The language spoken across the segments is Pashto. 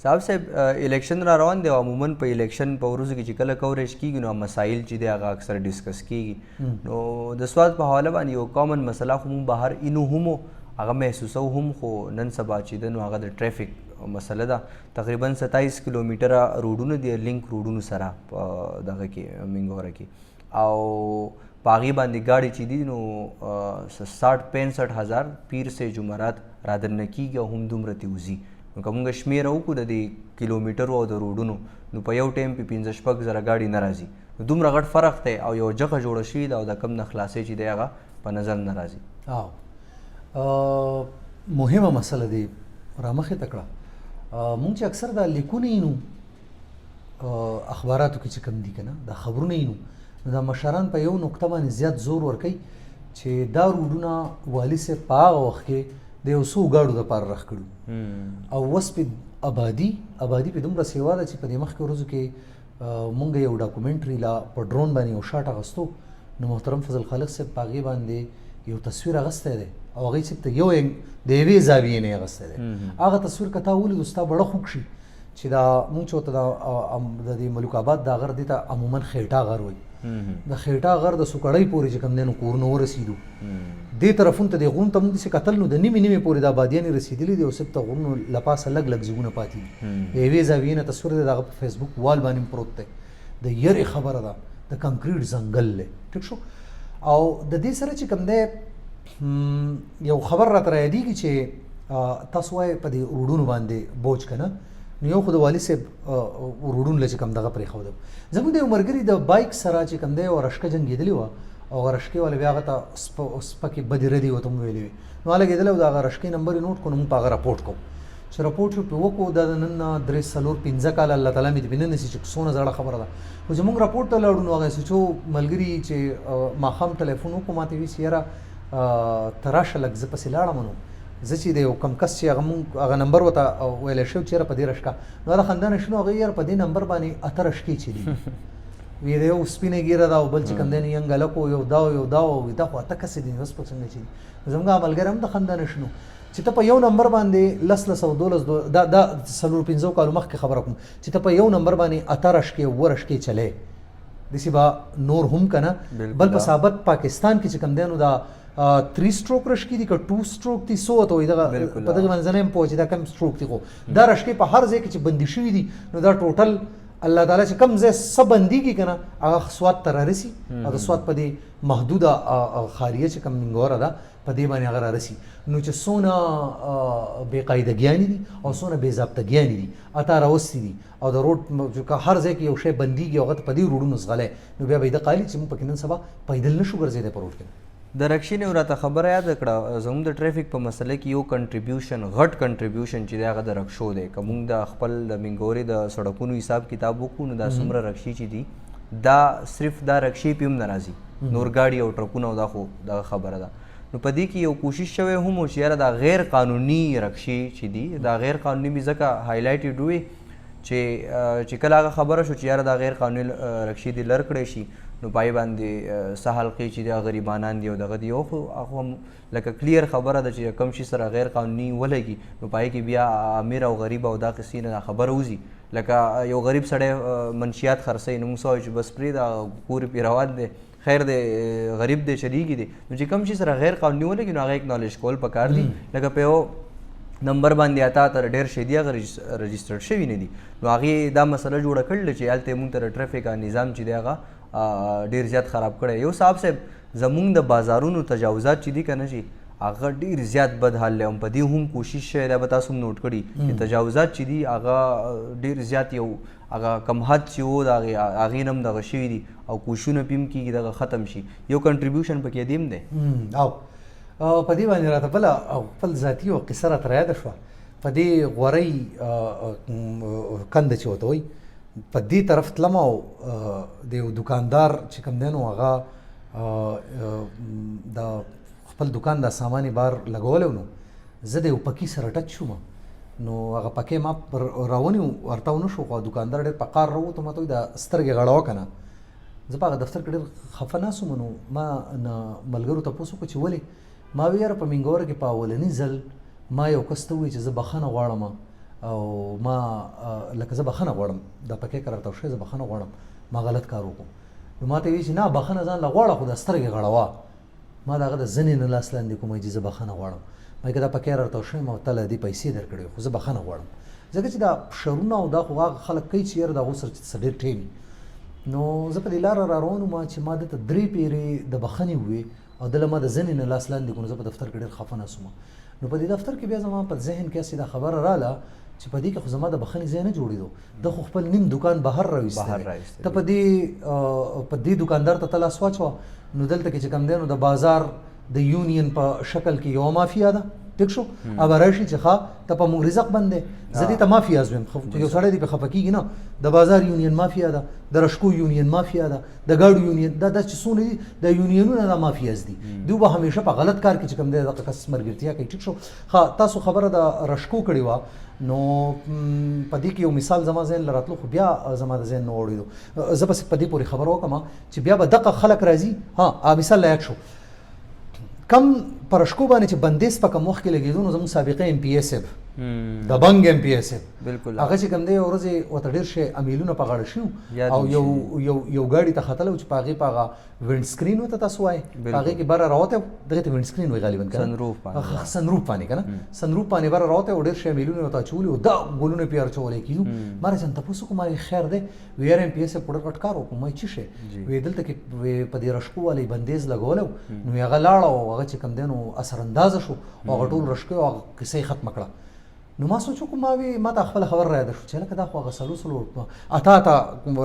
صاحب صاحب الیکشن را روان دی او عموما په الیکشن په ورځو کې چې کله کوریج کیږي نو مسایل چې دی هغه اکثر ډیسکس کیږي نو د سواد په حواله باندې یو کامن مسله خو مونږ بهر اینو هم هغه محسوسو هم خو نن سبا چې د نو هغه د ټریفیک مسله ده تقریبا 27 کیلومتره روډونه دي لینک روډونو سره په دغه کې منګوره کې او په هغې باندې ګاډي چې دي نو 60-65 هزار پیر سے جمعرات رادنه کیږي او هم دومره تې وځي نو که مونږ شمېره وکړو د دې کیلومیټرو او د روډونو نو په یو ټایم کې 15-16 زره ګاډي نه راځي نو دومره غټ فرق دی او یو جګه جوړه شوې ده او د کم نه خلاصۍ چې دی هغه په نظر نه راځي. مهمه مسله دی رامخې ته کړه. مونږ چې اکثر دا لیکونه یې نو اخباراتو کې چې کوم دي که نه دا خبرونه یې نو دا مشران په یو نقطه باندې زیات زور ورکوي چې دا روډونه والي صاحب په هغه وخت کې د یو څو ګاډو دپاره رخ کړو او اوس پې آبادي پې دومره سیوا ده چې په دې مخکې ورځو کې مونږ یو ډاکومنټري لا په ډرون باندې یو شاټ اخیستو نو محترم فضل خالق صاحب په هغې باندې یو تصویر اخیستی دی او هغې صاحب ته یو د یوې زاویې نه اخیستی دی. هغه تصویر که تا ولیدو ستا بړه خوږ شي چې دا مونږ چې ورته د دې ملک آباد دا غر دې ته عموما خیټا غر وایي د خیټا غر د سوکړۍ پورې چې کوم دی نو کورونه ورسېدو دې طرفونو ته دې غرونو ته مونږ داسې کتل نو د نیمې پورې دا آبادیانې رسېدلي دي او صرف د غرونو له پاسه لږ لږ ځایونه پاتې دي. د یوې زاویې نه تصویر دی د هغه په فیسبوک وال باندې پروت دی. د یرې خبره ده د کنکریټ ځنګل دی ټیک شو او د دې سره چې کوم دی یو خبر راته رایادېږي چې تاسو وایئ په دې روډونو باندې بوج که نه نو یو خو د والي صاحب روډونو له چې کوم دغه پرېښودم زموږ د یو ملګري د بایک سره چې کوم دی یوه رشکه جنګېدلې وه او هغه رشکې والا بیا هغه ته سپکې بدې ردې ورته مو ویلې وې نو هغه لګېدلی او د هغه رشکې نمبر یې نوټ کړو نو موږ په هغه راپورټ کوو چې راپورټ یې پرې وکړو دا د نن 3-4-5 کاله الله تعالی مې دې نه نیسي چې څونه زړه خبره ده خو چې موږ راپورټ ته لاړو نو هغه سوچو ملګري چې ماښام ټلیفون وکړو ما ته ویل چې یاره ته راشه لږ زه پسې لاړم نو زه چې د یو کم کس چې هغه نمبر ورته ویلی شوی چې یاره په دې رشکه نو هغه خندانه شو نو هغه یاره په دې نمبر باندې 8 رشکې چې دي وی د یو سپینه ګیره ده او بل چې کوم دی ینګ هلک یو دا او دا خو 8 کسې دي اوس په څنګه چې دي زموږ ملګری هم د خندانه شنو چې ته په یو نمبر باندې 10-12 دا 4-5 کالو مخکې خبره کوم چې ته په یو نمبر باندې 8 رشکې 9 رشکې چلې داسې به نور هم که نه بل په ثابت پاکستان کې چې کوم دی نو دا 3 سټروک رشکې دي که 2 سټروک دي څو ته وایي دغه په دغه باندې زه نه یم پوه چې دا کم سټروک دي خو دا رشکې په هر ځای کې چې بندي شوي دي نو دا ټوټل الله تعالی چې کم ځای څه بندېږي که نه هغه سوات ته رارسي او د سوات په دې محدوده خاریه چې کوم منګوره ده په دې باندې هغه رارسي نو چې څونه بې قاعدګیانې دي او څونه بې ضابطګیانې دي اته راوستي دي او د روډ که هر ځای کې یو شی بندېږي هغه ته په دې روډونو ځغلی نو بیا به یې د قالي چې موږ پکې نن سبا پیدل نه شو ګرځېدی په روډ کې. د رکشې نه راته خبره یاد کړه زموږ د ټریفیک په مسله کې یو کنټریبیوشن غټ کنټریبیوشن چې دی هغه د رکشو دی که موږ د خپل د منګورې د سړکونو حساب کتاب وکړو نو دا څومره رکشې چې دي دا صرف دا رکشې پې هم نه راځي نور ګاډي او ټرکونه او دا خو دغه خبره ده نو په دې کې یو کوشش شوی هم و چې یاره دا غیر قانوني رکشې چې دي دا غیر قانوني مې ځکه هایلایټډ وي چې کله هغه خبره شو چې یاره دا غیر قانوني رکشې دي لر کړی شي نو پای باندې څه حلقې چې د غریبانان دي او دغه دي خو هغه هم لکه کلیر خبره ده چې کم شي سره غیر قانوني ولګي نو پای کې بیا امیر او غریب او دا قصې نه خبره وځي لکه یو غریب سړی منشیات خرڅوي نو موږ وایو چې بس پرېږده کور پې روان دی خیر دی غریب دی شریکي دی نو چې کم شي سره غیر قانوني ولګي نو هغه اکنالج کول پکار دي لکه په یو نمبر باندې اته تر ډېر شی دی هغه رجسټرډ شوي نه دي نو هغې دا مسله جوړه کړله چې هلته یې مونږ ته د ټرافیک نظام چې دی هغه ډېر زیات خراب کړی یو صاحب صاحب زمونږ د بازارونو تجاوزات چې دي که نه چې هغه ډېر زیات بد حال دی په دې هم کوشش شوی دی به تاسو هم نوټ کړي چې تجاوزات چې دي هغه ډېر زیات یو هغه کم حد چې و د هغې نه هم دغه شوي دي او کوششونه پې هم کېږي دغه ختم شي یو کنټریبیوشن پکې دی هم دی او په دې باندې راته بله خپل ذاتي یوه قصه راته رایاده شوه په دې غورۍ کنده چې ورته وایي په دې طرف تلم او د یو دکاندار چې کوم دی نو هغه د خپل دکان دا سامان یې بار لګولی نو زه د یو پکي سره ټچ شوم نو هغه پکې ما راونیو ورته ونه شو خو دکاندار ډېر په قار راووتو ما ته وایي دا سترګې غړوه که نه زه په هغه دفتر کې ډېر خفه ناست وم نو ما ملګرو تپوس وکړو چې ولې ما وی یاره په منګوره کې په اولني ځل ما یو کس ته ووایي چې زه بخښنه غواړم او ما لکه زه بخښنه غواړم دا پکې کار راته وشوی، زه بخښنه غواړم ما غلط کار وکړو. نو ما ته وایي چې نه بخښنه ځان له غواړه خو د سترګې غړوه. ما د هغه د زنې نه لاس لاندې کوم چې زه بخښنه غواړم. ما که دا پکې راته وشوی ما ورته له دې پیسې درکړې خو زه بخښنه غواړم. ځکه چې دا شرونه او دا خو هغه خلک کوي چې یاره د هغو سره چې څه ډېر ټیم وي. نو زه په دې لاره را روان وم چې ما دته 3 پیرې د بخښنې ووې او دله ما د زنې نه لاس لاندې کړو. زه په دفتر کې ډېر خفه نسوم. نو په دې دفتر کې بیا زما په ذهن کې هسې دا خبره راله چې په دې کې خو زما د بخښنې ځای نه جوړېدو، د خو خپل نیم دکان بهر راویستی ته په دې دکاندار ته لاس واچوه. نو دلته کې چې کوم دی نو د بازار د یونین په شکل کې یوه مافیا ده، ټیک شو. اب راشي چې ښه ته په مونږ رزق بندې زه دې ته مافیا زویم. یو سړی دې په خفه کېږي نه، د بازار یونین مافیا ده، د رشکو یونین مافیا ده، د ګاډو یونین دا چې څونه دي د یونینونه دا مافیاز دي. دوی به همیشه په غلط کار کې چې کوم دی دغه کس مرګرتیا کوي، ټیک شو. ښه تاسو خبره د رشکو کړې وه نو په دې کې یو مثال زما ذهن له راتلو خو بیا زما د ذهن نه واورېدو. زه بس په دې پورې خبره وکړم چې بیا به دغه خلک راځي. ها مثال لایق شو کم پر رشکو باندې چې بندیز په کوم وخت کې لګېدو نو زموږ سابقه ایم پی ایس صاحب د بنګ ایم پی ایس بالکل هغه چې کوم دی یو ورځ ورته ډېر شی امیلونه په غاړه شي او یو ګاډي ته ختلی و چې په هغې په هغه وینډ سکرین ورته تاسو وایئ په هغې کې بره راوتی و دغې ته وینډ سکرین وایي غالبا سنروف باندې که نه سنروف باندې بره راوتی و ډېر شی امیلونه ورته اچولي و دا ګلونه پرې اچولی کېدو. ما راځه تپوس وکړو ما خیر دی وی ار ایم پی ایس په ډېر غټ کار وکړو. ما څه شی وی دلته کې په دې رشکو والې بندیز لګولی نو هغه لاړه او هغه چې کوم دی نو اثراندازه شو او هغه ټول رشکې او هغه کیسه یې ختمه کړه. نو ما سوچ وکړو ما وی ما ته خپله خبر را یاده شو چې هلکه دا خو هغه څلور اته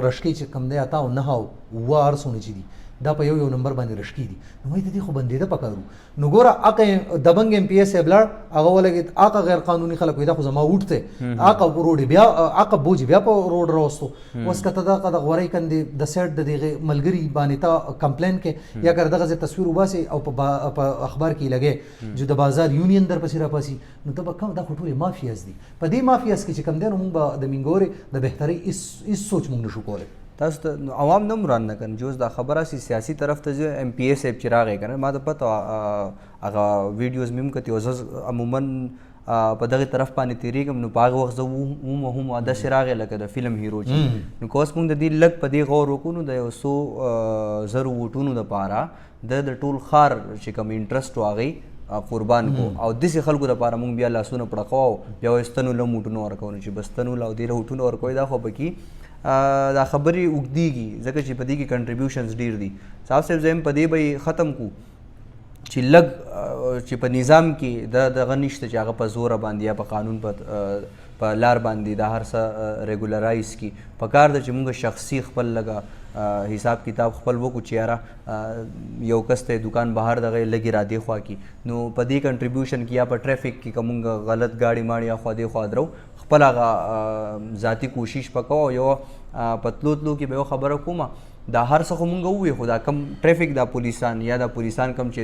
رشکې چې کوم دی اته او نهه او اووه هر څونه چې دي دا په یو نمبر باندې رشکې دي. نو وایي د دې خو بندېده پکار وو. نو ګوره هغه دبنګ ایم پی ایس صاحب لاړ هغه ولګېد هغه غیر قانوني خلک وایي دا خو زما ووټ دی هغه روډ بیا هغه بوجي بیا په روډ راوستو. اوس که ته دغه د غورۍ کندې د سایډ د دغې ملګري باندې ته کمپلین کې یا که دغه ځای تصویر وباسې او په اخبار کې لګې چې د بازار یونین در پسې راپاسي نو ته به کم دا خو ټولې مافیاز دي. په دې مافیاز کې چې کوم دی نو مونږ به د مینګورې د بهترۍ هېڅ سوچ مونږ نشو کولی. تاسو ته عوام نه مران نه کړي جوز دا خبره سي سیاسي طرف ته ځي ایم پی ایس چې راغی کنه ما ته پته هغه ویډیوز مم کتي او عموما په دغه طرف باندې تیریږم نو په هغه وخت زه هم داسې راغی لکه د فلم هیرو چې نو که اوس مونږ د دې لږ په دې غور وکړو نو د 100,000 ووټونو دپاره د ټول ښار چې کوم انټرسټ و هغې قربان کو او داسې خلکو دپاره مونږ بیا لاسونه پړقوو بیا وایي ستنو له ووټونه ورکوو چې بس ستنو له او دې له ووټونه ورکوئ دا خو پکې دا خبرې اوږدېږي ځکه چې په دې کې کنټریبیوشنز ډېر دي. صاحب صاحب زه هم په دې به ختم کړو چې لږ چې په نظام کې دغه نشته چې هغه په زوره باندې یا په قانون په لار باندې دا هر څه ریګولرایز کړي. پکار ده چې موږ شخصي خپل لږه حساب کتاب خپل وکړو چې یاره یو کس ته دکان بهر دغه لږې را دې خوا کړي نو په دې کنټریبیوشن کې یا په ټریفک کې که موږ غلط ګاډي ماړي یا خوا دې خوا درو خپل هغه ذاتي کوشش پکوو. یو په تلو کې به یو خبره کومه دا هر څه خو مونږ ووایو خو دا کم ټریفک دا پولیسان یا دا پولیسان کم چې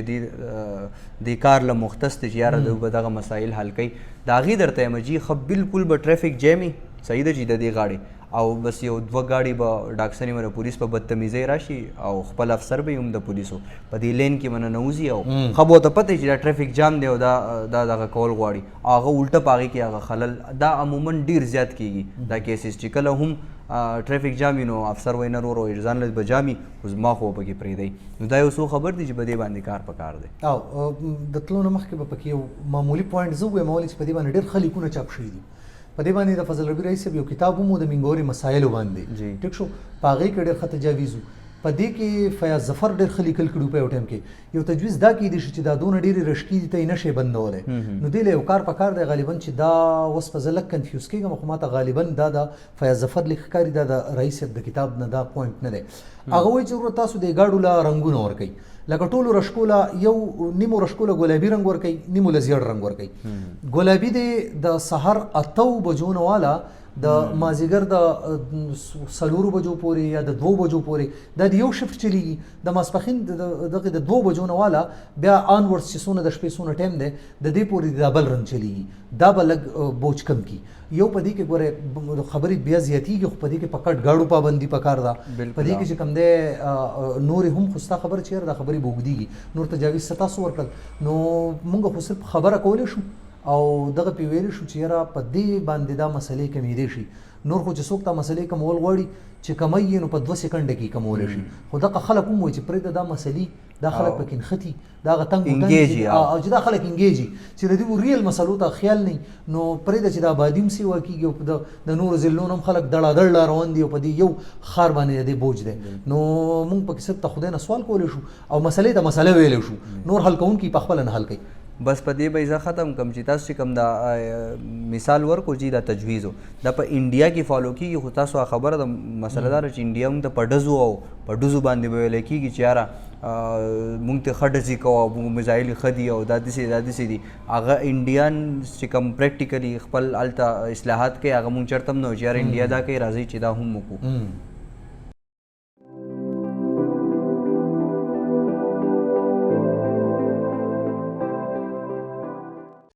دې کار له مختص دی چې یاره دوی به دغه مسایل حل کوي د هغې درته یم جي ښه بالکل به ټریفک جیمي صحیح ده چې د دې غاړې او بس یو دوه ګاډي به ډاکسنې مره پولیس په بدتمیزۍ راشي او خپل افسر به هم د پولیسو په دې لین کې منه نوځي او ښه به ورته پته چې دا ټریفک جام دی او دا دغه کول غواړي هغه الټه په هغې کې هغه خلل دا عموما ډېر زیات کېږي دا کیسز چې کله هم ټریفک جام نو افسر وایي نه ورو ځان له به جامي خو زما خو پکې پرېږدی نو دا یو څو خبر دی چې په دې باندې کار پکار دی. او د تلو نه مخکې به پکې یو معمولي پوینټ زه ووایم چې په دې باندې ډېر ښه لیکونه چاپ شوي دي. په دې باندې د فضل ربي رئیس صاحب یو کتاب هم د مینګوري مسایلو باندې ټیک شو په هغې کې ډېر ښه تجاویز و. په دې کې فیاض ظفر ډېر ښه لیکل کړي په یو ټایم کې یو تجویز دا کیدی شي چې دا دونه ډېرې رشکې دي ته یې نشئ بندولی نو دې له یو کار پکار دی غالبا چې دا اوس په زه لږ کنفیوز کېږم خو ما ته غالبا دا د فیاض ظفر لیک ښکاري دا د رئیس صاحب د کتاب نه دا پوینټ نه دی. هغه وایي چې تاسو د ګاډو له رنګونه ورکوئ لکه ټولو رشکو له یو نیمو رشکو له ګلابي رنګ ورکوي نیمو له زیړ رنګ ورکوي. ګلابي دی د سهار 8 بجو نه واله د مازیګر د 4 بجو پورې یا د 2 بجو پورې دا د یو شفټ چلیږي د ماسپښین دغه د 2 بجو نه واله بیا آنورډز چې څونه د شپې څونه ټایم دی د دې پورې د بل رنګ چلیږي دا به لږ بوج کم کي. یو په دې کې ګوره خبرې بیا زیاتېږي خو په دې کې په کټ ګاډو پابندي پکار ده په دې کې چې کوم دی نورې هم خو ستا خبره چېرې دا خبرې به اوږدېږي نور تجاویز ستاسو ورکړل نو موږ خو صرف خبره کولی شو او دغه پی ویل شو چې یاره په دې باندې دا مسلې کمیدې شي. نور خو چې څوک دا مسلې کمول غواړي چې کمی نو په 2 سکند کې کمول شي، خو دغه خلک هم وایي چې پرې دا مسلې دا خلک پکې نښتي، دا غتنګ او چې دا خلک انګیجي چې د دې ریل مسلو ته خیال نه نو پرې چې دا بادیم سیوا کیږي او د نور ضلعونو هم خلک دړه روان دي او په دې یو خار باندې د بوج دی. نو موږ پکې ست خدای نه سوال کولای شو او مسلې ته مسله ویل شو، نور حل کوونکي په خپل نه حل کوي. بس په دې به زه ختم کم چې تاسو کوم دا مثال ورکو چې دا تجویز دا په انډیا کې فالو کیږي، خو تاسو خبره د مسله دار چې انډیا هم د پډزو او پډزو باندې به ویل کیږي چې یاره مونږ ته خډزي کوو مونږ میزایل خدي او دا داسې دي. هغه انډیان چې کوم پریکټیکلی خپل الته اصلاحات کوي هغه مونږ چرته هم نه چې یاره انډیا دا کوي راځي چې دا هم وکړو.